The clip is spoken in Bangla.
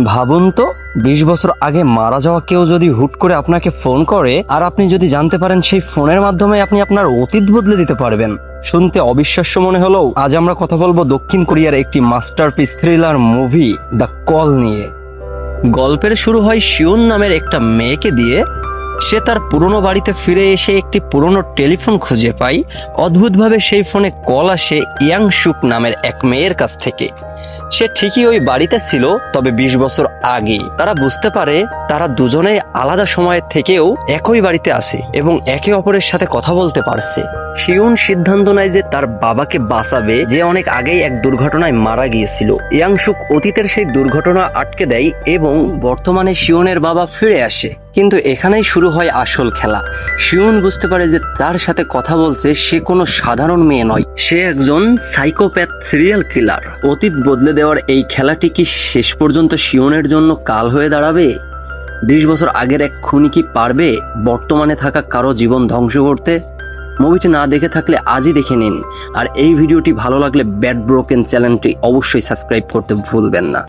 ভাবুন তো 20 বছর আগে মারা যাওয়া কেউ যদি হুট করে আপনাকে ফোন করে আর আপনি যদি জানতে পারেন সেই ফোনের মাধ্যমে আপনি আপনার অতীত বদলে দিতে পারবেন। শুনতে অবিশ্বাস্য মনে হলেও আজ আমরা কথা বলবো দক্ষিণ কোরিয়ার একটি masterpiece thriller movie the call নিয়ে। গল্পের শুরু হয় শিওন নামের একটা মেয়েকে দিয়ে। সে তার পুরনো বাড়িতে ফিরে এসে একটি পুরনো টেলিফোন খুঁজে পায়। অদ্ভুতভাবে সেই ফোনে কল আসে ইয়াং সুক নামের এক মেয়ের কাছ থেকে। সে ঠিকই ওই বাড়িতে ছিল, তবে 20 বছর আগে। তারা বুঝতে পারে তারা দুজনেই আলাদা সময়ের থেকেও একই বাড়িতে আছে এবং একে অপরের সাথে কথা বলতে পারছে। শিউন সিদ্ধান্ত নেয় যে তার বাবাকে বাঁচাবে, যে অনেক আগেই এক দুর্ঘটনায় মারা গিয়েছিল। ইয়াংসুক অতীতের সেই দুর্ঘটনা আটকে দেয় এবং বর্তমানে শিউনের বাবা ফিরে আসে। কিন্তু এখানেই শুরু হয় আসল খেলা। শিউন বুঝতে পারে যে তার সাথে কথা বলছে সে কোনো সাধারণ মেয়ে নয়, সে একজন সাইকোপ্যাথ সিরিয়াল কিলার। অতীত বদলে দেওয়ার এই খেলাটি কি শেষ পর্যন্ত শিউনের জন্য কাল হয়ে দাঁড়াবে? 20 বছর আগের এক খুনি কি পারবে বর্তমানে থাকা কারো জীবন ধ্বংস করতে? মুভিটি না দেখে থাকলে আজই দেখে নিন। আর এই ভিডিওটি ভালো লাগলে ব্যাড ব্রোকেন চ্যানেলটি অবশ্যই সাবস্ক্রাইব করতে ভুলবেন না।